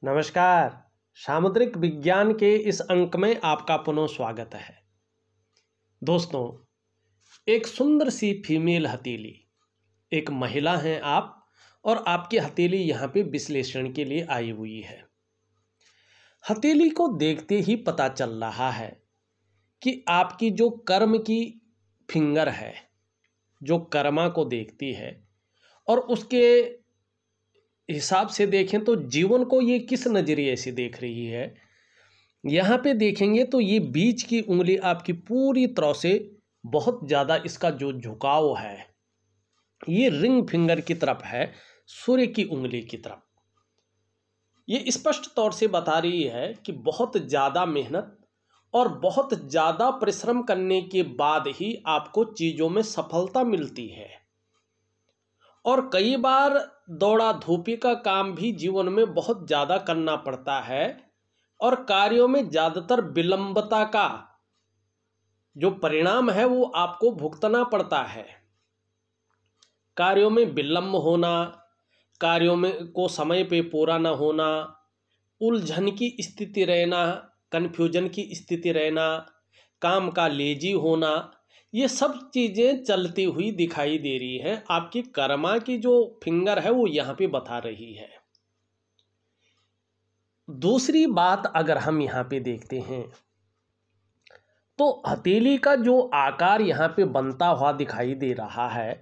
नमस्कार। सामुद्रिक विज्ञान के इस अंक में आपका पुनः स्वागत है। दोस्तों, एक सुंदर सी फीमेल हथेली, एक महिला हैं आप, और आपकी हथेली यहाँ पे विश्लेषण के लिए आई हुई है। हथेली को देखते ही पता चल रहा है कि आपकी जो कर्म की फिंगर है, जो कर्मा को देखती है, और उसके हिसाब से देखें तो जीवन को ये किस नज़रिए से देख रही है। यहाँ पे देखेंगे तो ये बीच की उंगली आपकी पूरी तरह से बहुत ज़्यादा, इसका जो झुकाव है ये रिंग फिंगर की तरफ है, सूर्य की उंगली की तरफ। ये स्पष्ट तौर से बता रही है कि बहुत ज़्यादा मेहनत और बहुत ज़्यादा परिश्रम करने के बाद ही आपको चीज़ों में सफलता मिलती है। और कई बार दौड़ा धूपी का काम भी जीवन में बहुत ज़्यादा करना पड़ता है, और कार्यों में ज़्यादातर विलंबता का जो परिणाम है वो आपको भुगतना पड़ता है। कार्यों में विलंब होना, कार्यों में को समय पे पूरा ना होना, उलझन की स्थिति रहना, कन्फ्यूजन की स्थिति रहना, काम का लेजी होना, ये सब चीज़ें चलती हुई दिखाई दे रही हैं। आपकी कर्मा की जो फिंगर है वो यहाँ पे बता रही है। दूसरी बात अगर हम यहाँ पे देखते हैं तो हथेली का जो आकार यहाँ पे बनता हुआ दिखाई दे रहा है,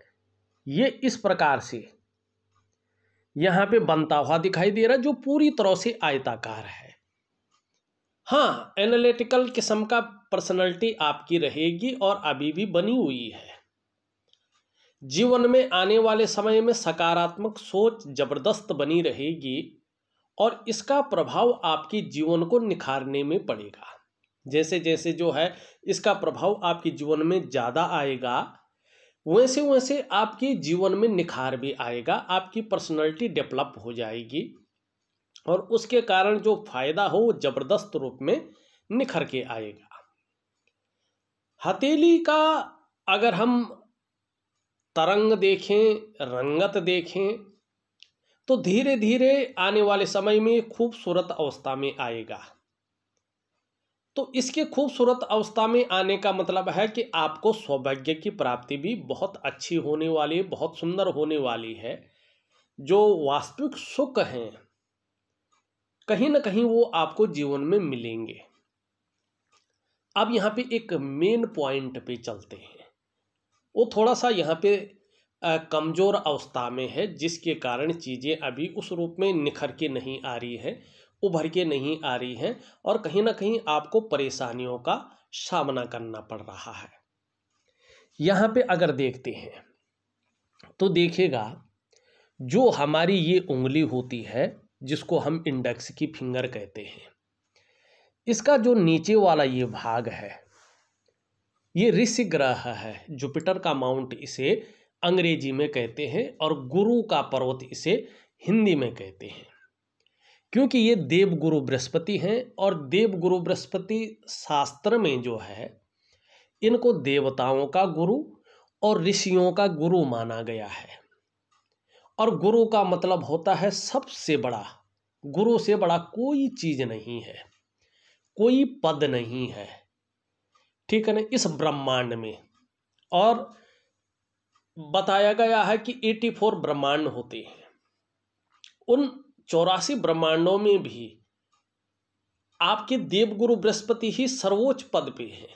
ये इस प्रकार से यहाँ पे बनता हुआ दिखाई दे रहा है, जो पूरी तरह से आयताकार है। हाँ, एनालिटिकल किस्म का पर्सनैलिटी आपकी रहेगी और अभी भी बनी हुई है। जीवन में आने वाले समय में सकारात्मक सोच जबरदस्त बनी रहेगी, और इसका प्रभाव आपके जीवन को निखारने में पड़ेगा। जैसे जैसे जो है इसका प्रभाव आपके जीवन में ज़्यादा आएगा, वैसे वैसे आपके जीवन में निखार भी आएगा, आपकी पर्सनैलिटी डेवलप हो जाएगी, और उसके कारण जो फायदा हो वो जबरदस्त रूप में निखर के आएगा। हथेली का अगर हम तरंग देखें, रंगत देखें, तो धीरे धीरे आने वाले समय में खूबसूरत अवस्था में आएगा। तो इसके खूबसूरत अवस्था में आने का मतलब है कि आपको सौभाग्य की प्राप्ति भी बहुत अच्छी होने वाली है, बहुत सुंदर होने वाली है। जो वास्तविक सुख हैं कहीं ना कहीं वो आपको जीवन में मिलेंगे। अब यहाँ पे एक मेन पॉइंट पे चलते हैं, वो थोड़ा सा यहाँ पे कमज़ोर अवस्था में है, जिसके कारण चीज़ें अभी उस रूप में निखर के नहीं आ रही हैं, उभर के नहीं आ रही हैं, और कहीं ना कहीं आपको परेशानियों का सामना करना पड़ रहा है। यहाँ पे अगर देखते हैं तो देखिएगा, जो हमारी ये उंगली होती है जिसको हम इंडेक्स की फिंगर कहते हैं, इसका जो नीचे वाला ये भाग है ये ऋषि ग्रह है। जुपिटर का माउंट इसे अंग्रेजी में कहते हैं, और गुरु का पर्वत इसे हिंदी में कहते हैं, क्योंकि ये देवगुरु बृहस्पति हैं। और देवगुरु बृहस्पति शास्त्र में जो है इनको देवताओं का गुरु और ऋषियों का गुरु माना गया है। और गुरु का मतलब होता है सबसे बड़ा। गुरु से बड़ा कोई चीज़ नहीं है, कोई पद नहीं है, ठीक है ना, इस ब्रह्मांड में। और बताया गया है कि 84 ब्रह्मांड होते हैं। उन 84 ब्रह्मांडों में भी आपके देवगुरु बृहस्पति ही सर्वोच्च पद पे हैं,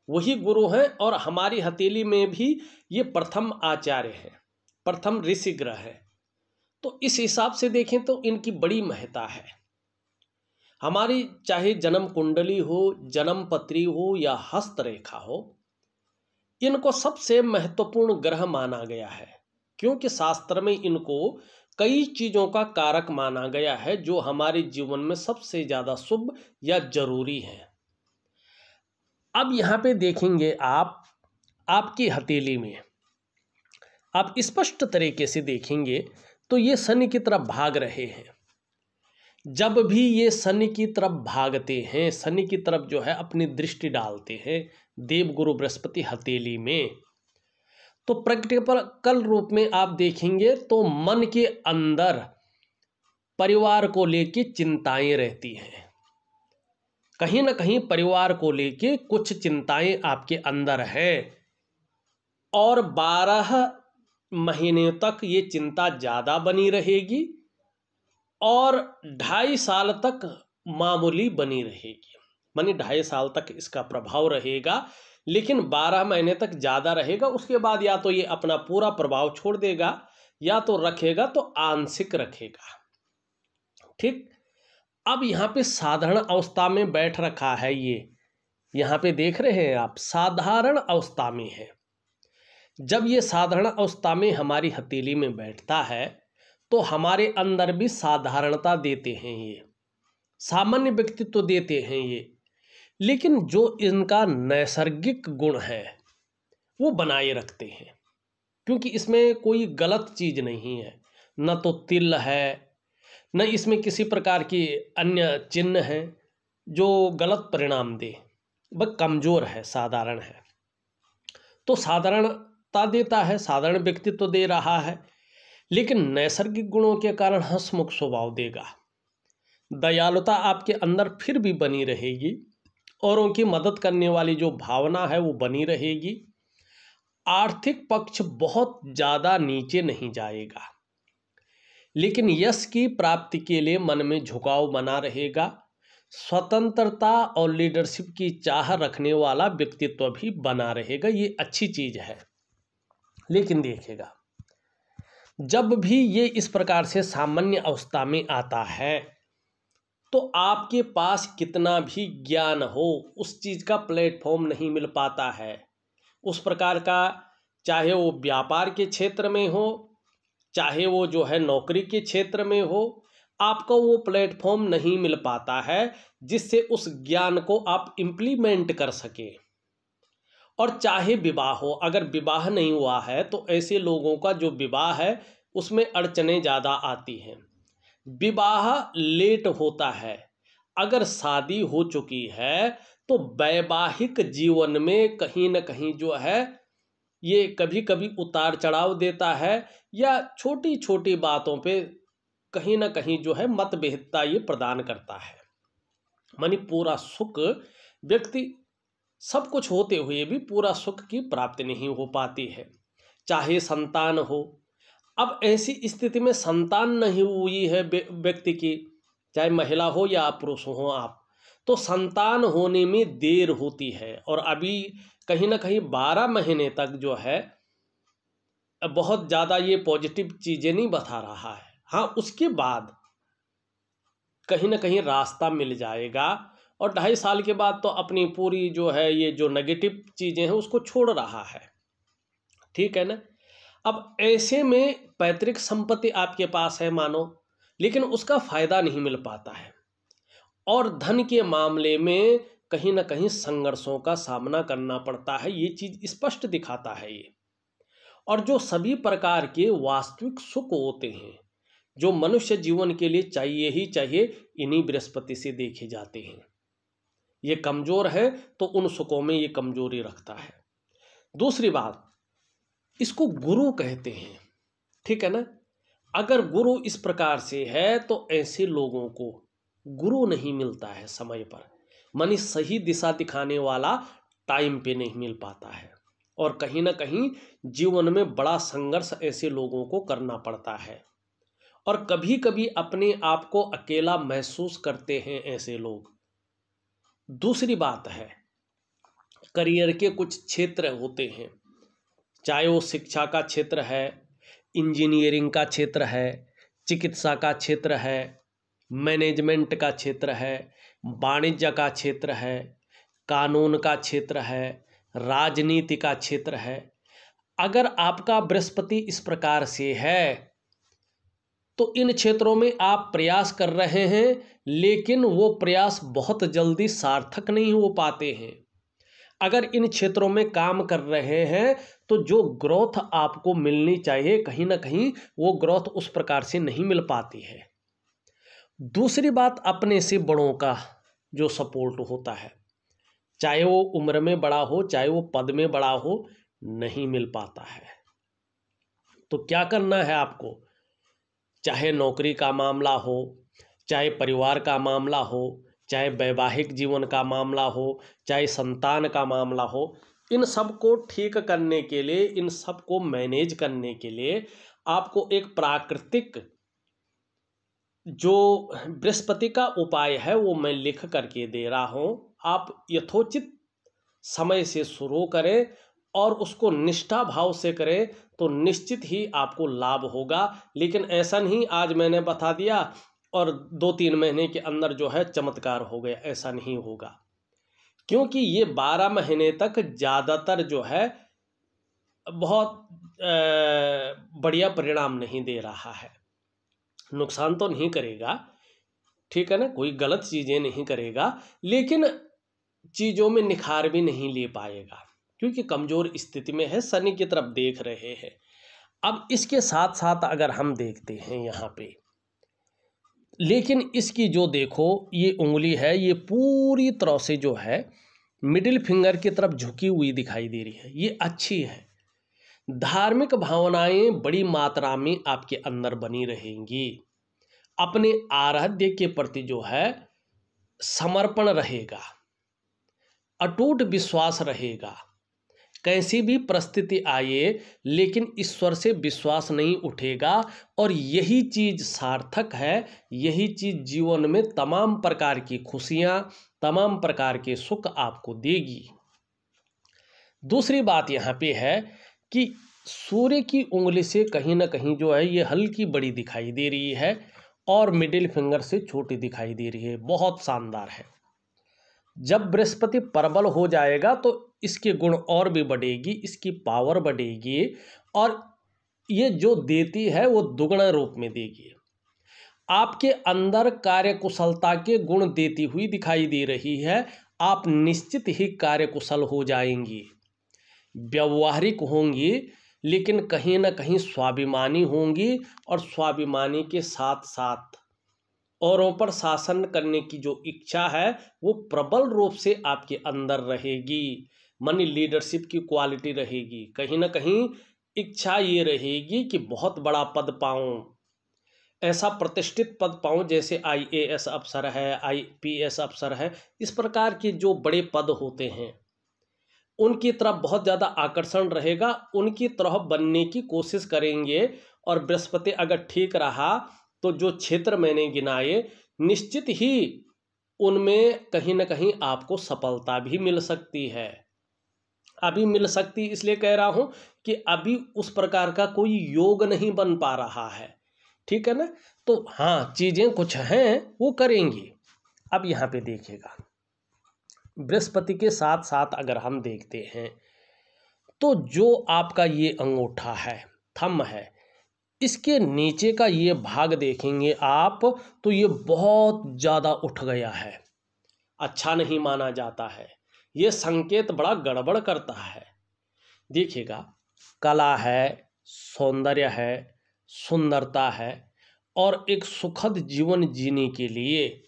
वही गुरु हैं। और हमारी हथेली में भी ये प्रथम आचार्य हैं, प्रथम ऋषि ग्रह है। तो इस हिसाब से देखें तो इनकी बड़ी महत्ता है। हमारी चाहे जन्म कुंडली हो, जन्म पत्री हो या हस्तरेखा हो, इनको सबसे महत्वपूर्ण ग्रह माना गया है, क्योंकि शास्त्र में इनको कई चीज़ों का कारक माना गया है जो हमारे जीवन में सबसे ज़्यादा शुभ या जरूरी है। अब यहाँ पे देखेंगे आप, आपकी हथेली में आप स्पष्ट तरीके से देखेंगे तो ये शनि की तरफ भाग रहे हैं। जब भी ये शनि की तरफ भागते हैं, शनि की तरफ जो है अपनी दृष्टि डालते हैं देवगुरु बृहस्पति हथेली में, तो प्रैक्टिकल रूप में आप देखेंगे तो मन के अंदर परिवार को लेके चिंताएं रहती हैं। कहीं ना कहीं परिवार को लेके कुछ चिंताएं आपके अंदर है और 12 महीने तक ये चिंता ज़्यादा बनी रहेगी और 2.5 साल तक मामूली बनी रहेगी। मानी 2.5 साल तक इसका प्रभाव रहेगा, लेकिन 12 महीने तक ज़्यादा रहेगा। उसके बाद या तो ये अपना पूरा प्रभाव छोड़ देगा या तो रखेगा तो आंशिक रखेगा। ठीक, अब यहाँ पे साधारण अवस्था में बैठ रखा है ये, यहाँ पे देख रहे हैं आप, साधारण अवस्था में है। जब ये साधारण अवस्था में हमारी हथेली में बैठता है तो हमारे अंदर भी साधारणता देते हैं, ये सामान्य व्यक्तित्व देते हैं ये, लेकिन जो इनका नैसर्गिक गुण है वो बनाए रखते हैं, क्योंकि इसमें कोई गलत चीज़ नहीं है, न तो तिल है न इसमें किसी प्रकार की अन्य चिन्ह है जो गलत परिणाम दे। वह कमज़ोर है, साधारण है, तो साधारणता देता है, साधारण व्यक्तित्व दे रहा है, लेकिन नैसर्गिक गुणों के कारण हंसमुख स्वभाव देगा। दयालुता आपके अंदर फिर भी बनी रहेगी, औरों की मदद करने वाली जो भावना है वो बनी रहेगी। आर्थिक पक्ष बहुत ज़्यादा नीचे नहीं जाएगा, लेकिन यश की प्राप्ति के लिए मन में झुकाव बना रहेगा। स्वतंत्रता और लीडरशिप की चाह रखने वाला व्यक्तित्व भी बना रहेगा, ये अच्छी चीज़ है। लेकिन देखिएगा, जब भी ये इस प्रकार से सामान्य अवस्था में आता है तो आपके पास कितना भी ज्ञान हो उस चीज़ का प्लेटफॉर्म नहीं मिल पाता है। उस प्रकार का, चाहे वो व्यापार के क्षेत्र में हो, चाहे वो जो है नौकरी के क्षेत्र में हो, आपको वो प्लेटफॉर्म नहीं मिल पाता है जिससे उस ज्ञान को आप इम्प्लीमेंट कर सकें। और चाहे विवाह हो, अगर विवाह नहीं हुआ है तो ऐसे लोगों का जो विवाह है उसमें अड़चनें ज़्यादा आती हैं, विवाह लेट होता है। अगर शादी हो चुकी है तो वैवाहिक जीवन में कहीं न कहीं जो है ये कभी कभी उतार चढ़ाव देता है, या छोटी छोटी बातों पे कहीं ना कहीं जो है मतभेदता ये प्रदान करता है। मानी पूरा सुख, व्यक्ति सब कुछ होते हुए भी पूरा सुख की प्राप्ति नहीं हो पाती है। चाहे संतान हो, अब ऐसी स्थिति में संतान नहीं हुई है व्यक्ति की, चाहे महिला हो या पुरुष हो आप, तो संतान होने में देर होती है। और अभी कहीं ना कहीं 12 महीने तक जो है बहुत ज़्यादा ये पॉजिटिव चीज़ें नहीं बता रहा है। हाँ, उसके बाद कहीं ना कहीं रास्ता मिल जाएगा और 2.5 साल के बाद तो अपनी पूरी जो है ये जो नेगेटिव चीज़ें हैं उसको छोड़ रहा है। ठीक है ना। अब ऐसे में पैतृक संपत्ति आपके पास है मानो, लेकिन उसका फायदा नहीं मिल पाता है, और धन के मामले में कहीं ना कहीं संघर्षों का सामना करना पड़ता है। ये चीज़ स्पष्ट दिखाता है ये। और जो सभी प्रकार के वास्तविक सुख होते हैं जो मनुष्य जीवन के लिए चाहिए ही चाहिए, इन्हीं बृहस्पति से देखे जाते हैं। ये कमज़ोर है तो उन सुखों में ये कमजोरी रखता है। दूसरी बात, इसको गुरु कहते हैं। ठीक है ना। अगर गुरु इस प्रकार से है तो ऐसे लोगों को गुरु नहीं मिलता है समय पर, मानी सही दिशा दिखाने वाला टाइम पे नहीं मिल पाता है, और कहीं ना कहीं जीवन में बड़ा संघर्ष ऐसे लोगों को करना पड़ता है, और कभी कभी अपने आप को अकेला महसूस करते हैं ऐसे लोग। दूसरी बात है, करियर के कुछ क्षेत्र होते हैं, चाहे वो शिक्षा का क्षेत्र है, इंजीनियरिंग का क्षेत्र है, चिकित्सा का क्षेत्र है, मैनेजमेंट का क्षेत्र है, वाणिज्य का क्षेत्र है, कानून का क्षेत्र है, राजनीति का क्षेत्र है। अगर आपका बृहस्पति इस प्रकार से है तो इन क्षेत्रों में आप प्रयास कर रहे हैं, लेकिन वो प्रयास बहुत जल्दी सार्थक नहीं हो पाते हैं। अगर इन क्षेत्रों में काम कर रहे हैं तो जो ग्रोथ आपको मिलनी चाहिए कहीं ना कहीं वो ग्रोथ उस प्रकार से नहीं मिल पाती है। दूसरी बात, अपने से बड़ों का जो सपोर्ट होता है, चाहे वो उम्र में बड़ा हो चाहे वो पद में बड़ा हो, नहीं मिल पाता है। तो क्या करना है आपको, चाहे नौकरी का मामला हो, चाहे परिवार का मामला हो, चाहे वैवाहिक जीवन का मामला हो, चाहे संतान का मामला हो, इन सब को ठीक करने के लिए, इन सब को मैनेज करने के लिए आपको एक प्राकृतिक जो बृहस्पति का उपाय है वो मैं लिख करके दे रहा हूँ। आप यथोचित समय से शुरू करें और उसको निष्ठा भाव से करें तो निश्चित ही आपको लाभ होगा। लेकिन ऐसा नहीं आज मैंने बता दिया और 2-3 महीने के अंदर जो है चमत्कार हो गया, ऐसा नहीं होगा, क्योंकि ये 12 महीने तक ज़्यादातर जो है बहुत बढ़िया परिणाम नहीं दे रहा है। नुकसान तो नहीं करेगा, ठीक है ना, कोई गलत चीज़ें नहीं करेगा, लेकिन चीज़ों में निखार भी नहीं ले पाएगा क्योंकि कमज़ोर स्थिति में है, शनि की तरफ देख रहे हैं। अब इसके साथ साथ अगर हम देखते हैं यहाँ पे, लेकिन इसकी जो देखो ये उंगली है, ये पूरी तरह से जो है मिडिल फिंगर की तरफ झुकी हुई दिखाई दे रही है, ये अच्छी है। धार्मिक भावनाएं बड़ी मात्रा में आपके अंदर बनी रहेंगी। अपने आराध्य के प्रति जो है समर्पण रहेगा, अटूट विश्वास रहेगा। कैसी भी परिस्थिति आए लेकिन ईश्वर से विश्वास नहीं उठेगा और यही चीज़ सार्थक है, यही चीज़ जीवन में तमाम प्रकार की खुशियाँ, तमाम प्रकार के सुख आपको देगी। दूसरी बात यहाँ पे है कि सूर्य की उंगली से कहीं ना कहीं जो है ये हल्की बड़ी दिखाई दे रही है और मिडिल फिंगर से छोटी दिखाई दे रही है, बहुत शानदार है। जब बृहस्पति प्रबल हो जाएगा तो इसके गुण और भी बढ़ेगी, इसकी पावर बढ़ेगी और ये जो देती है वो दुगना रूप में देगी। आपके अंदर कार्यकुशलता के गुण देती हुई दिखाई दे रही है। आप निश्चित ही कार्यकुशल हो जाएंगी, व्यवहारिक होंगी, लेकिन कहीं ना कहीं स्वाभिमानी होंगी और स्वाभिमानी के साथ साथ औरों पर शासन करने की जो इच्छा है वो प्रबल रूप से आपके अंदर रहेगी। मनी लीडरशिप की क्वालिटी रहेगी। कहीं ना कहीं इच्छा ये रहेगी कि बहुत बड़ा पद पाऊं, ऐसा प्रतिष्ठित पद पाऊं, जैसे IAS अफसर है, IPS अफसर है, इस प्रकार के जो बड़े पद होते हैं उनकी तरफ बहुत ज़्यादा आकर्षण रहेगा, उनकी तरफ बनने की कोशिश करेंगे। और बृहस्पति अगर ठीक रहा तो जो क्षेत्र मैंने गिनाए निश्चित ही उनमें कहीं ना कहीं आपको सफलता भी मिल सकती है। अभी मिल सकती इसलिए कह रहा हूं कि अभी उस प्रकार का कोई योग नहीं बन पा रहा है, ठीक है ना। तो हाँ, चीज़ें कुछ हैं वो करेंगी। अब यहाँ पे देखिएगा, बृहस्पति के साथ साथ अगर हम देखते हैं तो जो आपका ये अंगूठा है, थंब है, इसके नीचे का ये भाग देखेंगे आप तो ये बहुत ज़्यादा उठ गया है, अच्छा नहीं माना जाता है। ये संकेत बड़ा गड़बड़ करता है। देखिएगा, कला है, सौंदर्य है, सुंदरता है और एक सुखद जीवन जीने के लिए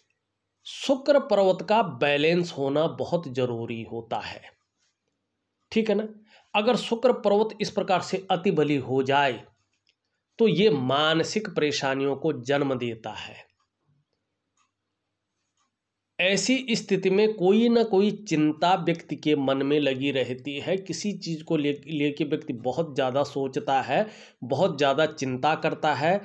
शुक्र पर्वत का बैलेंस होना बहुत जरूरी होता है, ठीक है ना। अगर शुक्र पर्वत इस प्रकार से अति बली हो जाए तो ये मानसिक परेशानियों को जन्म देता है। ऐसी स्थिति में कोई ना कोई चिंता व्यक्ति के मन में लगी रहती है, किसी चीज़ को लेके व्यक्ति बहुत ज़्यादा सोचता है, बहुत ज़्यादा चिंता करता है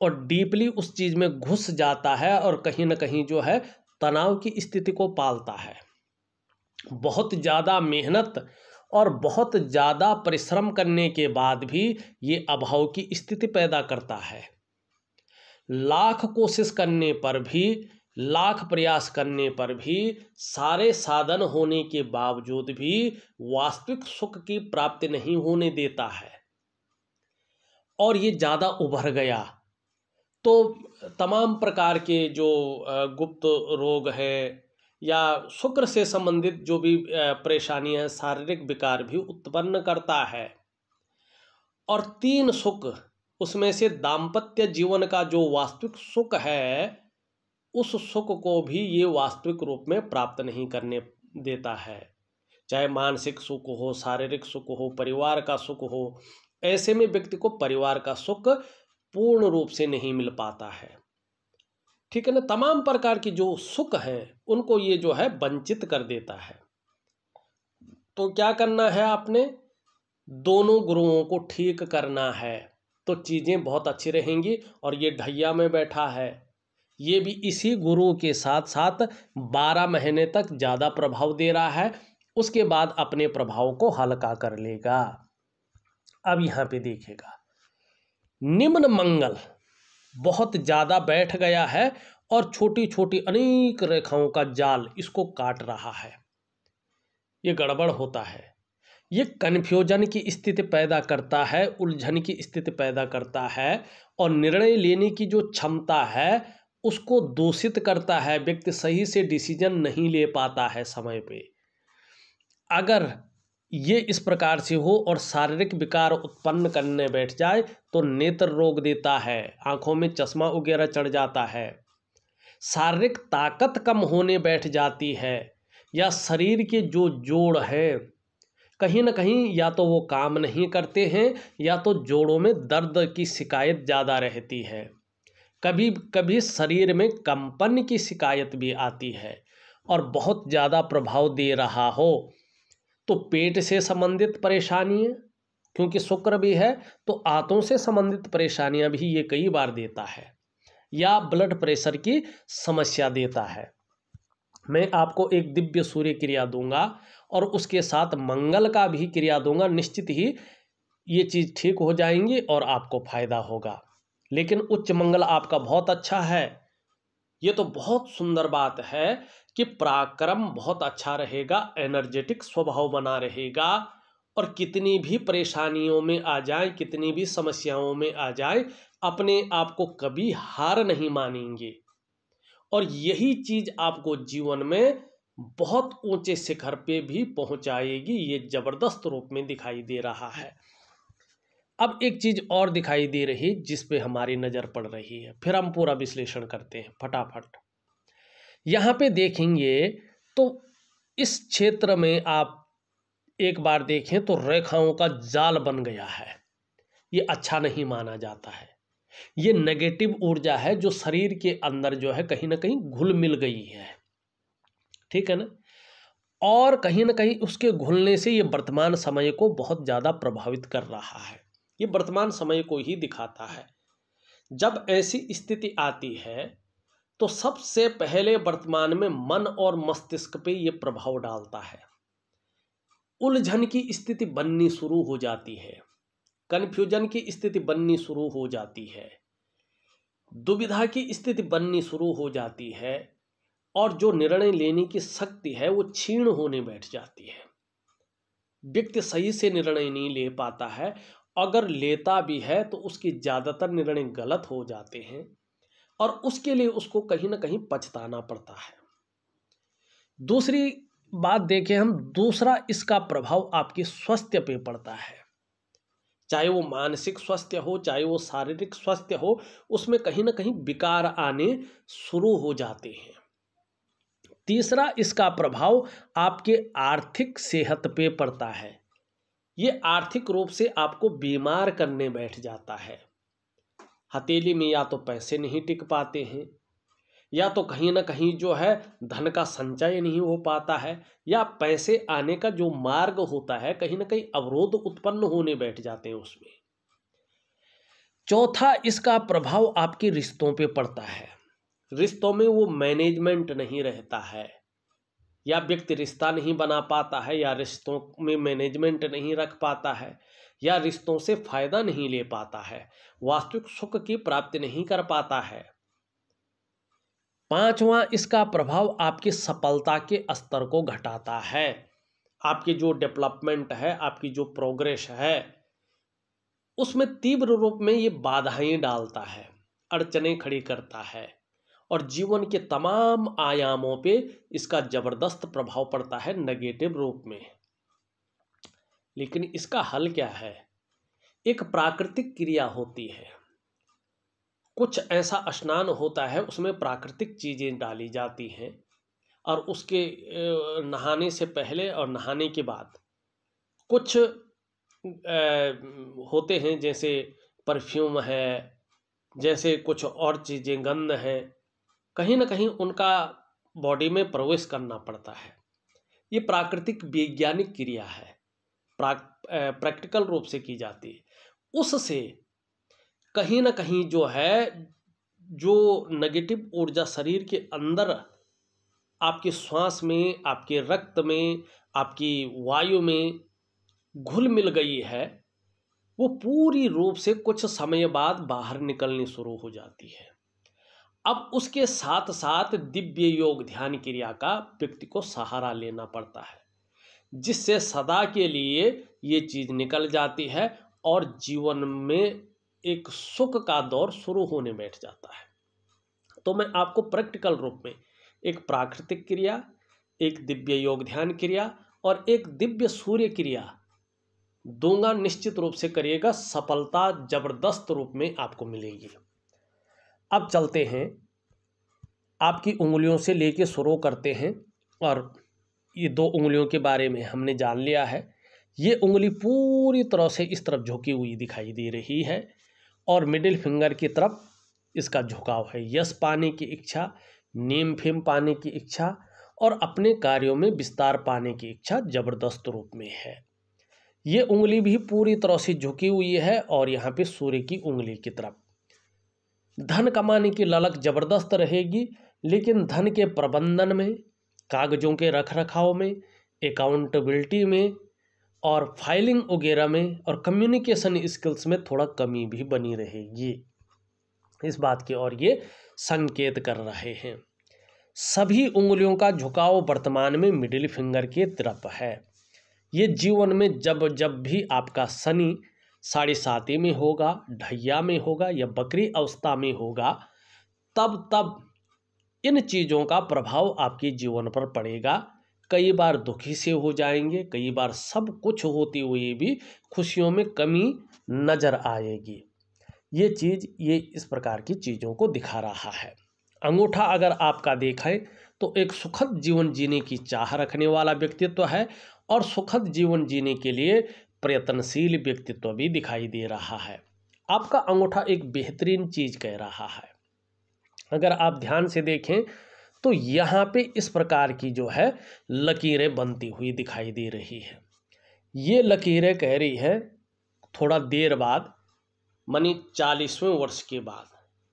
और डीपली उस चीज़ में घुस जाता है और कहीं ना कहीं जो है तनाव की स्थिति को पालता है। बहुत ज़्यादा मेहनत और बहुत ज़्यादा परिश्रम करने के बाद भी ये अभाव की स्थिति पैदा करता है। लाख कोशिश करने पर भी, लाख प्रयास करने पर भी, सारे साधन होने के बावजूद भी वास्तविक सुख की प्राप्ति नहीं होने देता है और ये ज़्यादा उभर गया तो तमाम प्रकार के जो गुप्त रोग है या शुक्र से संबंधित जो भी परेशानियां, शारीरिक विकार भी उत्पन्न करता है। और 3 सुख, उसमें से दाम्पत्य जीवन का जो वास्तविक सुख है उस सुख को भी ये वास्तविक रूप में प्राप्त नहीं करने देता है। चाहे मानसिक सुख हो, शारीरिक सुख हो, परिवार का सुख हो, ऐसे में व्यक्ति को परिवार का सुख पूर्ण रूप से नहीं मिल पाता है। ठीक है ना, तमाम प्रकार की जो सुख है उनको ये जो है वंचित कर देता है। तो क्या करना है आपने, दोनों गुरुओं को ठीक करना है, तो चीज़ें बहुत अच्छी रहेंगी। और ये ढैया में बैठा है, ये भी इसी गुरु के साथ साथ 12 महीने तक ज़्यादा प्रभाव दे रहा है, उसके बाद अपने प्रभाव को हल्का कर लेगा। अब यहाँ पे देखिएगा, निम्न मंगल बहुत ज़्यादा बैठ गया है और छोटी छोटी अनेक रेखाओं का जाल इसको काट रहा है। ये गड़बड़ होता है, ये कन्फ्यूजन की स्थिति पैदा करता है, उलझन की स्थिति पैदा करता है और निर्णय लेने की जो क्षमता है उसको दूषित करता है। व्यक्ति सही से डिसीजन नहीं ले पाता है समय पे। अगर ये इस प्रकार से हो और शारीरिक विकार उत्पन्न करने बैठ जाए तो नेत्र रोग देता है, आंखों में चश्मा वगैरह चढ़ जाता है, शारीरिक ताकत कम होने बैठ जाती है, या शरीर के जो जोड़ हैं कहीं ना कहीं या तो वो काम नहीं करते हैं या तो जोड़ों में दर्द की शिकायत ज़्यादा रहती है। कभी कभी शरीर में कंपन की शिकायत भी आती है और बहुत ज़्यादा प्रभाव दे रहा हो तो पेट से संबंधित परेशानी है, क्योंकि शुक्र भी है तो आंतों से संबंधित परेशानियां भी ये कई बार देता है, या ब्लड प्रेशर की समस्या देता है। मैं आपको एक दिव्य सूर्य क्रिया दूंगा और उसके साथ मंगल का भी क्रिया दूंगा, निश्चित ही ये चीज़ ठीक हो जाएंगी और आपको फायदा होगा। लेकिन उच्च मंगल आपका बहुत अच्छा है, ये तो बहुत सुंदर बात है कि पराक्रम बहुत अच्छा रहेगा, एनर्जेटिक स्वभाव बना रहेगा और कितनी भी परेशानियों में आ जाए, कितनी भी समस्याओं में आ जाए, अपने आप को कभी हार नहीं मानेंगे और यही चीज़ आपको जीवन में बहुत ऊंचे शिखर पे भी पहुंचाएगी। ये जबरदस्त रूप में दिखाई दे रहा है। अब एक चीज़ और दिखाई दे रही जिस पे हमारी नज़र पड़ रही है, फिर हम पूरा विश्लेषण करते हैं फटाफट। यहाँ पे देखेंगे तो इस क्षेत्र में आप एक बार देखें तो रेखाओं का जाल बन गया है, ये अच्छा नहीं माना जाता है। ये नेगेटिव ऊर्जा है जो शरीर के अंदर जो है कहीं ना कहीं घुल मिल गई है, ठीक है ना, और कहीं ना कहीं उसके घुलने से ये वर्तमान समय को बहुत ज़्यादा प्रभावित कर रहा है। ये वर्तमान समय को ही दिखाता है। जब ऐसी स्थिति आती है तो सबसे पहले वर्तमान में मन और मस्तिष्क पे ये प्रभाव डालता है। उलझन की स्थिति बननी शुरू हो जाती है, कन्फ्यूजन की स्थिति बननी शुरू हो जाती है, दुविधा की स्थिति बननी शुरू हो जाती है और जो निर्णय लेने की शक्ति है वो क्षीण होने बैठ जाती है। व्यक्ति सही से निर्णय नहीं ले पाता है, अगर लेता भी है तो उसके ज़्यादातर निर्णय गलत हो जाते हैं और उसके लिए उसको कहीं ना कहीं पछताना पड़ता है। दूसरी बात देखें हम, दूसरा इसका प्रभाव आपके स्वास्थ्य पे पड़ता है, चाहे वो मानसिक स्वास्थ्य हो चाहे वो शारीरिक स्वास्थ्य हो, उसमें कहीं ना कहीं विकार आने शुरू हो जाते हैं। तीसरा इसका प्रभाव आपके आर्थिक सेहत पे पड़ता है, ये आर्थिक रूप से आपको बीमार करने बैठ जाता है। हथेली में या तो पैसे नहीं टिक पाते हैं, या तो कहीं ना कहीं जो है धन का संचय नहीं हो पाता है, या पैसे आने का जो मार्ग होता है कहीं ना कहीं अवरोध उत्पन्न होने बैठ जाते हैं उसमें। चौथा इसका प्रभाव आपके रिश्तों पे पड़ता है, रिश्तों में वो मैनेजमेंट नहीं रहता है, या व्यक्ति रिश्ता नहीं बना पाता है, या रिश्तों में मैनेजमेंट नहीं रख पाता है, या रिश्तों से फायदा नहीं ले पाता है, वास्तविक सुख की प्राप्ति नहीं कर पाता है। पांचवा इसका प्रभाव आपकी सफलता के स्तर को घटाता है, आपकी जो डेवलपमेंट है, आपकी जो प्रोग्रेस है उसमें तीव्र रूप में ये बाधाएं डालता है, अड़चने खड़ी करता है और जीवन के तमाम आयामों पे इसका जबरदस्त प्रभाव पड़ता है नेगेटिव रूप में। लेकिन इसका हल क्या है? एक प्राकृतिक क्रिया होती है, कुछ ऐसा स्नान होता है उसमें प्राकृतिक चीज़ें डाली जाती हैं और उसके नहाने से पहले और नहाने के बाद कुछ होते हैं, जैसे परफ्यूम है जैसे कुछ और चीज़ें, गंध है, कहीं ना कहीं उनका बॉडी में प्रवेश करना पड़ता है। ये प्राकृतिक वैज्ञानिक क्रिया है, प्रैक्टिकल रूप से की जाती है। उससे कहीं ना कहीं जो है, जो नेगेटिव ऊर्जा शरीर के अंदर आपके श्वास में, आपके रक्त में, आपकी वायु में घुल मिल गई है, वो पूरी रूप से कुछ समय बाद बाहर निकलनी शुरू हो जाती है। अब उसके साथ साथ दिव्य योग ध्यान क्रिया का व्यक्ति को सहारा लेना पड़ता है, जिससे सदा के लिए ये चीज़ निकल जाती है और जीवन में एक सुख का दौर शुरू होने बैठ जाता है। तो मैं आपको प्रैक्टिकल रूप में एक प्राकृतिक क्रिया, एक दिव्य योग ध्यान क्रिया और एक दिव्य सूर्य क्रिया दूंगा। निश्चित रूप से करिएगा, सफलता जबरदस्त रूप में आपको मिलेगी। अब चलते हैं, आपकी उंगलियों से लेके शुरू करते हैं। और ये 2 उंगलियों के बारे में हमने जान लिया है। ये उंगली पूरी तरह से इस तरफ झुकी हुई दिखाई दे रही है और मिडिल फिंगर की तरफ इसका झुकाव है। यश पाने की इच्छा, नेम फेम पाने की इच्छा और अपने कार्यों में विस्तार पाने की इच्छा जबरदस्त रूप में है। ये उंगली भी पूरी तरह से झुकी हुई है और यहाँ पे सूर्य की उंगली की तरफ। धन कमाने की ललक जबरदस्त रहेगी, लेकिन धन के प्रबंधन में, कागजों के रख रखाव में, अकाउंटेबिलिटी में और फाइलिंग वगैरह में और कम्युनिकेशन स्किल्स में थोड़ा कमी भी बनी रहेगी। इस बात की ओर ये संकेत कर रहे हैं। सभी उंगलियों का झुकाव वर्तमान में मिडिल फिंगर की तरफ है। ये जीवन में जब जब भी आपका शनि 7.5 में होगा, ढैया में होगा या बकरी अवस्था में होगा, तब तब इन चीज़ों का प्रभाव आपके जीवन पर पड़ेगा। कई बार दुखी से हो जाएंगे, कई बार सब कुछ होते हुए भी खुशियों में कमी नजर आएगी। ये चीज़, ये इस प्रकार की चीज़ों को दिखा रहा है। अंगूठा अगर आपका देखें तो एक सुखद जीवन जीने की चाह रखने वाला व्यक्तित्व है और सुखद जीवन जीने के लिए प्रयत्नशील व्यक्तित्व भी दिखाई दे रहा है। आपका अंगूठा एक बेहतरीन चीज़ कह रहा है। अगर आप ध्यान से देखें तो यहाँ पे इस प्रकार की जो है लकीरें बनती हुई दिखाई दे रही है। ये लकीरें कह रही है थोड़ा देर बाद, मानी 40वें वर्ष के बाद,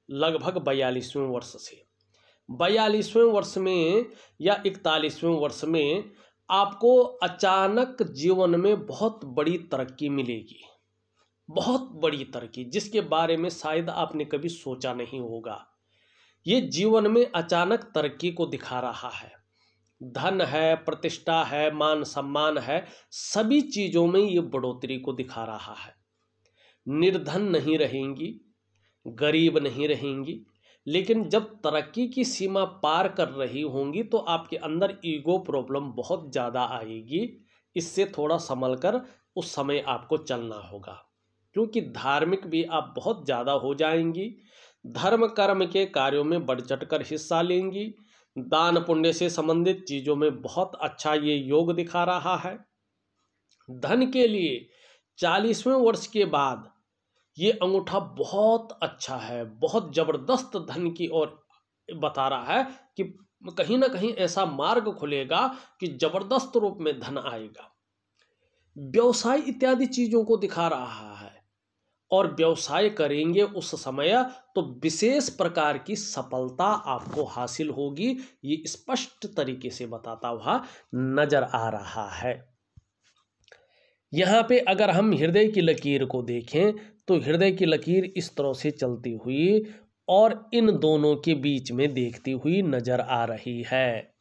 लगभग 42वें वर्ष से 42वें वर्ष में या 41वें वर्ष में आपको अचानक जीवन में बहुत बड़ी तरक्की मिलेगी, बहुत बड़ी तरक्की, जिसके बारे में शायद आपने कभी सोचा नहीं होगा। ये जीवन में अचानक तरक्की को दिखा रहा है। धन है, प्रतिष्ठा है, मान सम्मान है, सभी चीज़ों में ये बढ़ोतरी को दिखा रहा है। निर्धन नहीं रहेंगी, गरीब नहीं रहेंगी, लेकिन जब तरक्की की सीमा पार कर रही होंगी तो आपके अंदर ईगो प्रॉब्लम बहुत ज़्यादा आएगी। इससे थोड़ा संभल कर उस समय आपको चलना होगा, क्योंकि धार्मिक भी आप बहुत ज़्यादा हो जाएंगी। धर्म कर्म के कार्यों में बढ़ चढ़ कर हिस्सा लेंगी। दान पुण्य से संबंधित चीज़ों में बहुत अच्छा ये योग दिखा रहा है। धन के लिए 40वें वर्ष के बाद ये अंगूठा बहुत अच्छा है, बहुत ज़बरदस्त धन की ओर बता रहा है कि कहीं ना कहीं ऐसा मार्ग खुलेगा कि ज़बरदस्त रूप में धन आएगा। व्यवसाय इत्यादि चीज़ों को दिखा रहा है और व्यवसाय करेंगे उस समय तो विशेष प्रकार की सफलता आपको हासिल होगी, ये स्पष्ट तरीके से बताता हुआ नजर आ रहा है। यहाँ पे अगर हम हृदय की लकीर को देखें तो हृदय की लकीर इस तरह से चलती हुई और इन दोनों के बीच में देखती हुई नजर आ रही है।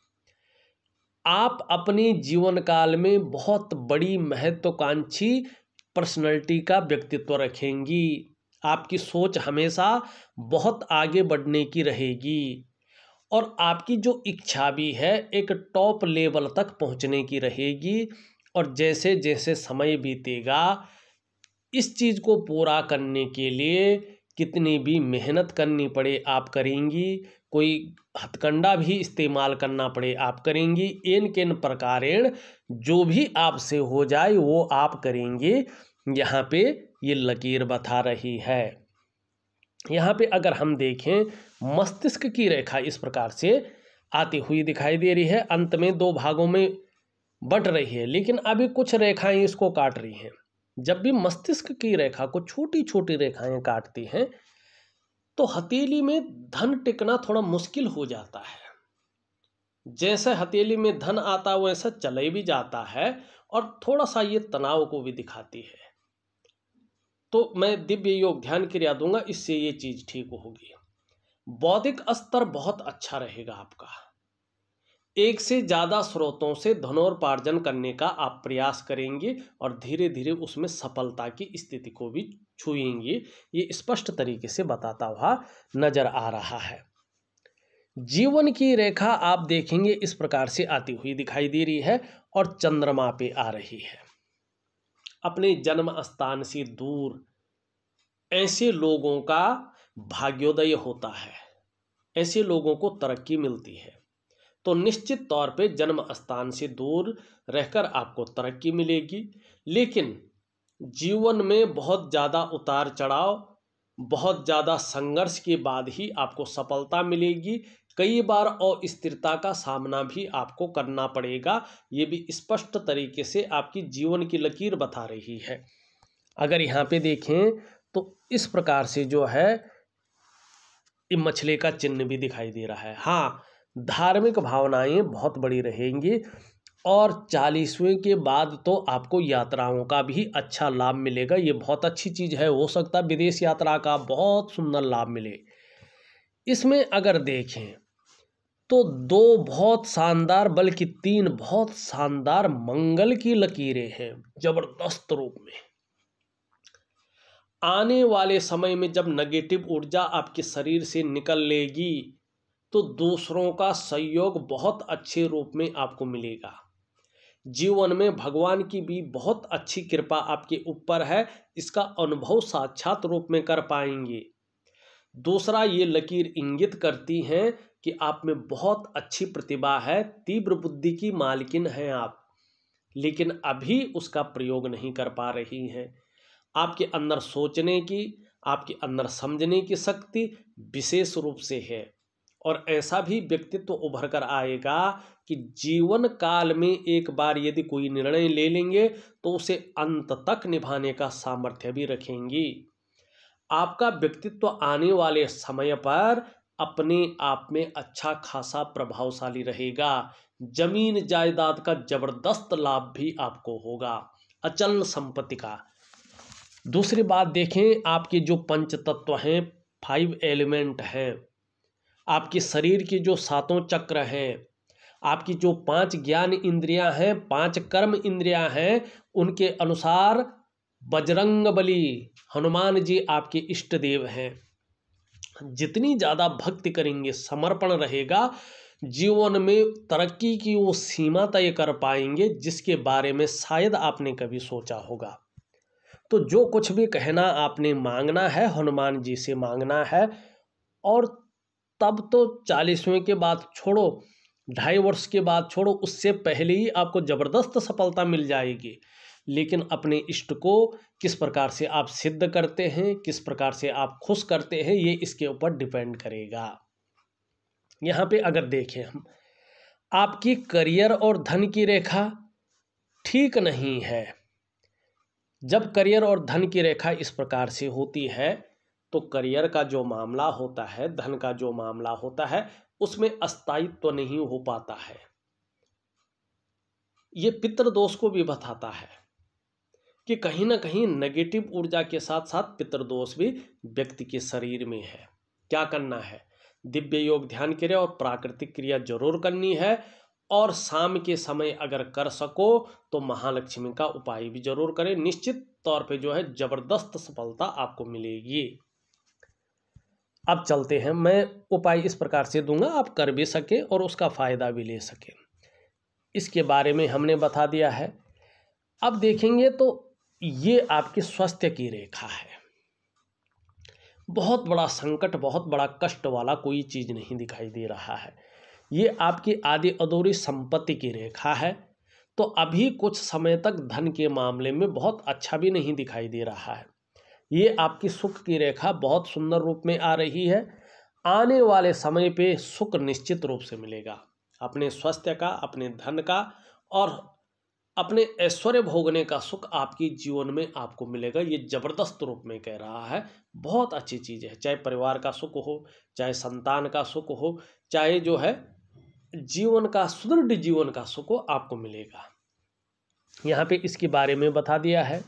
आप अपने जीवन काल में बहुत बड़ी महत्वाकांक्षी पर्सनैलिटी का व्यक्तित्व रखेंगी। आपकी सोच हमेशा बहुत आगे बढ़ने की रहेगी और आपकी जो इच्छा भी है एक टॉप लेवल तक पहुंचने की रहेगी। और जैसे जैसे समय बीतेगा इस चीज़ को पूरा करने के लिए कितनी भी मेहनत करनी पड़े आप करेंगी, कोई हथकंडा भी इस्तेमाल करना पड़े आप करेंगी, इन किन प्रकारेण जो भी आपसे हो जाए वो आप करेंगे। यहाँ पे ये लकीर बता रही है। यहाँ पे अगर हम देखें, मस्तिष्क की रेखा इस प्रकार से आती हुई दिखाई दे रही है, अंत में दो भागों में बंट रही है, लेकिन अभी कुछ रेखाएं इसको काट रही हैं। जब भी मस्तिष्क की रेखा को छोटी छोटी रेखाएं काटती हैं तो हथेली में धन टिकना थोड़ा मुश्किल हो जाता है। जैसे हथेली में धन आता वैसा चले भी जाता है और थोड़ा सा ये तनाव को भी दिखाती है। तो मैं दिव्य योग ध्यान क्रिया दूंगा, इससे ये चीज ठीक होगी। बौद्धिक स्तर बहुत अच्छा रहेगा आपका। एक से ज्यादा स्रोतों से धनोपार्जन करने का आप प्रयास करेंगे और धीरे धीरे उसमें सफलता की स्थिति को भी छुएंगे। ये स्पष्ट तरीके से बताता हुआ नजर आ रहा है। जीवन की रेखा आप देखेंगे इस प्रकार से आती हुई दिखाई दे रही है और चंद्रमा पे आ रही है। अपने जन्म स्थान से दूर ऐसे लोगों का भाग्योदय होता है, ऐसे लोगों को तरक्की मिलती है। तो निश्चित तौर पे जन्म स्थान से दूर रहकर आपको तरक्की मिलेगी, लेकिन जीवन में बहुत ज़्यादा उतार चढ़ाव, बहुत ज़्यादा संघर्ष के बाद ही आपको सफलता मिलेगी। कई बार अस्थिरता का सामना भी आपको करना पड़ेगा। ये भी स्पष्ट तरीके से आपकी जीवन की लकीर बता रही है। अगर यहाँ पे देखें तो इस प्रकार से जो है ये मछली का चिन्ह भी दिखाई दे रहा है। हाँ, धार्मिक भावनाएं बहुत बड़ी रहेंगी और 40वें के बाद तो आपको यात्राओं का भी अच्छा लाभ मिलेगा। ये बहुत अच्छी चीज़ है। हो सकता है विदेश यात्रा का बहुत सुंदर लाभ मिले। इसमें अगर देखें तो 2 बहुत शानदार, बल्कि 3 बहुत शानदार मंगल की लकीरें हैं जबरदस्त रूप में। आने वाले समय में जब नेगेटिव ऊर्जा आपके शरीर से निकल लेगी तो दूसरों का सहयोग बहुत अच्छे रूप में आपको मिलेगा। जीवन में भगवान की भी बहुत अच्छी कृपा आपके ऊपर है, इसका अनुभव साक्षात रूप में कर पाएंगे। दूसरा, ये लकीर इंगित करती है कि आप में बहुत अच्छी प्रतिभा है, तीव्र बुद्धि की मालकिन हैं आप, लेकिन अभी उसका प्रयोग नहीं कर पा रही हैं। आपके अंदर सोचने की, आपके अंदर समझने की शक्ति विशेष रूप से है और ऐसा भी व्यक्तित्व उभर कर आएगा कि जीवन काल में एक बार यदि कोई निर्णय ले लेंगे तो उसे अंत तक निभाने का सामर्थ्य भी रखेंगी। आपका व्यक्तित्व आने वाले समय पर अपने आप में अच्छा खासा प्रभावशाली रहेगा। जमीन जायदाद का जबरदस्त लाभ भी आपको होगा, अचल संपत्ति का। दूसरी बात देखें, आपके जो पंच तत्व हैं, 5 एलिमेंट हैं, आपके शरीर के जो 7 चक्र हैं, आपकी जो 5 ज्ञान इंद्रियां हैं, 5 कर्म इंद्रियां हैं, उनके अनुसार बजरंगबली हनुमान जी आपके इष्ट देव हैं। जितनी ज़्यादा भक्ति करेंगे, समर्पण रहेगा, जीवन में तरक्की की वो सीमा तय कर पाएंगे जिसके बारे में शायद आपने कभी सोचा होगा। तो जो कुछ भी कहना आपने मांगना है, हनुमान जी से मांगना है। और तब तो 40वें के बाद छोड़ो, 2.5 वर्ष के बाद छोड़ो, उससे पहले ही आपको ज़बरदस्त सफलता मिल जाएगी। लेकिन अपने इष्ट को किस प्रकार से आप सिद्ध करते हैं, किस प्रकार से आप खुश करते हैं, ये इसके ऊपर डिपेंड करेगा। यहाँ पे अगर देखें हम, आपकी करियर और धन की रेखा ठीक नहीं है। जब करियर और धन की रेखा इस प्रकार से होती है तो करियर का जो मामला होता है, धन का जो मामला होता है, उसमें स्थायित्व नहीं हो पाता है। ये पितृदोष को भी बताता है कि कहीं ना कहीं नेगेटिव ऊर्जा के साथ साथ पितृदोष भी व्यक्ति के शरीर में है। क्या करना है? दिव्य योग ध्यान क्रिया और प्राकृतिक क्रिया जरूर करनी है, और शाम के समय अगर कर सको तो महालक्ष्मी का उपाय भी जरूर करें। निश्चित तौर पे जो है जबरदस्त सफलता आपको मिलेगी। अब चलते हैं, मैं उपाय इस प्रकार से दूंगा, आप कर भी सकें और उसका फायदा भी ले सकें। इसके बारे में हमने बता दिया है। अब देखेंगे तो ये आपके स्वास्थ्य की रेखा है। बहुत बड़ा संकट, बहुत बड़ा कष्ट वाला कोई चीज नहीं दिखाई दे रहा है। ये आपकी आधी अधूरी संपत्ति की रेखा है। तो अभी कुछ समय तक धन के मामले में बहुत अच्छा भी नहीं दिखाई दे रहा है। ये आपकी सुख की रेखा बहुत सुंदर रूप में आ रही है। आने वाले समय पे सुख निश्चित रूप से मिलेगा, अपने स्वास्थ्य का, अपने धन का और अपने ऐश्वर्य भोगने का सुख आपकी जीवन में आपको मिलेगा। ये जबरदस्त रूप में कह रहा है, बहुत अच्छी चीज़ है। चाहे परिवार का सुख हो, चाहे संतान का सुख हो, चाहे जो है जीवन का, सुदृढ़ जीवन का सुख हो, आपको मिलेगा। यहाँ पे इसके बारे में बता दिया है,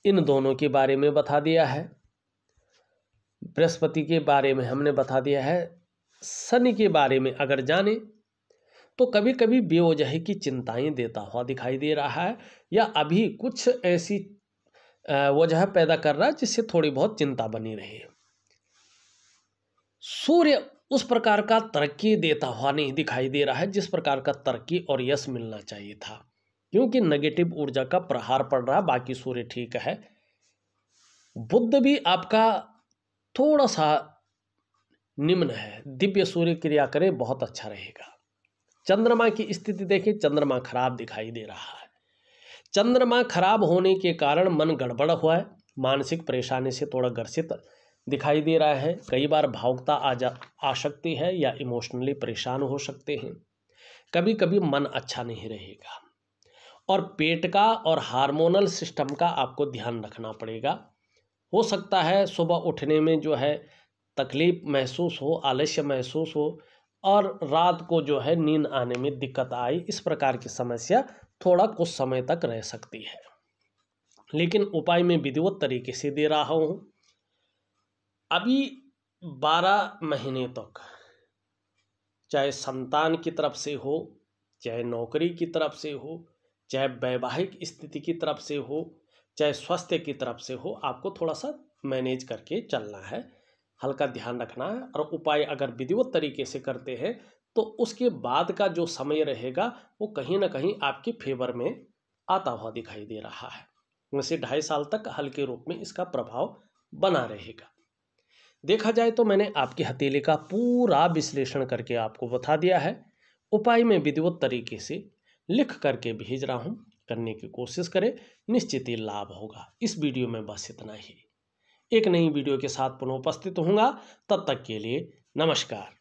इन दोनों के बारे में बता दिया है। बृहस्पति के बारे में हमने बता दिया है। शनि के बारे में अगर जाने तो कभी कभी बेवजह की चिंताएं देता हुआ दिखाई दे रहा है, या अभी कुछ ऐसी वजह पैदा कर रहा है जिससे थोड़ी बहुत चिंता बनी रही। सूर्य उस प्रकार का तरक्की देता हुआ नहीं दिखाई दे रहा है जिस प्रकार का तरक्की और यश मिलना चाहिए था, क्योंकि नेगेटिव ऊर्जा का प्रहार पड़ रहा है। बाकी सूर्य ठीक है। बुध भी आपका थोड़ा सा निम्न है, दिव्य सूर्य क्रिया करे बहुत अच्छा रहेगा। चंद्रमा की स्थिति देखिए, चंद्रमा खराब दिखाई दे रहा है। चंद्रमा खराब होने के कारण मन गड़बड़ हुआ है, मानसिक परेशानी से थोड़ा ग्रसित दिखाई दे रहा है। कई बार भावुकता आ सकती है या इमोशनली परेशान हो सकते हैं। कभी कभी मन अच्छा नहीं रहेगा और पेट का और हार्मोनल सिस्टम का आपको ध्यान रखना पड़ेगा। हो सकता है सुबह उठने में जो है तकलीफ महसूस हो, आलस्य महसूस हो और रात को जो है नींद आने में दिक्कत आई। इस प्रकार की समस्या थोड़ा कुछ समय तक रह सकती है, लेकिन उपाय मैं विधिवत तरीके से दे रहा हूँ। अभी 12 महीने तक चाहे संतान की तरफ से हो, चाहे नौकरी की तरफ से हो, चाहे वैवाहिक स्थिति की तरफ से हो, चाहे स्वास्थ्य की तरफ से हो, आपको थोड़ा सा मैनेज करके चलना है, हल्का ध्यान रखना है। और उपाय अगर विधिवत तरीके से करते हैं तो उसके बाद का जो समय रहेगा वो कहीं ना कहीं आपके फेवर में आता हुआ दिखाई दे रहा है। वैसे 2.5 साल तक हल्के रूप में इसका प्रभाव बना रहेगा। देखा जाए तो मैंने आपके हथेली का पूरा विश्लेषण करके आपको बता दिया है। उपाय में विधिवत तरीके से लिख करके भेज रहा हूँ, करने की कोशिश करें, निश्चित ही लाभ होगा। इस वीडियो में बस इतना ही। एक नई वीडियो के साथ पुनः उपस्थित होऊंगा, तब तक के लिए नमस्कार।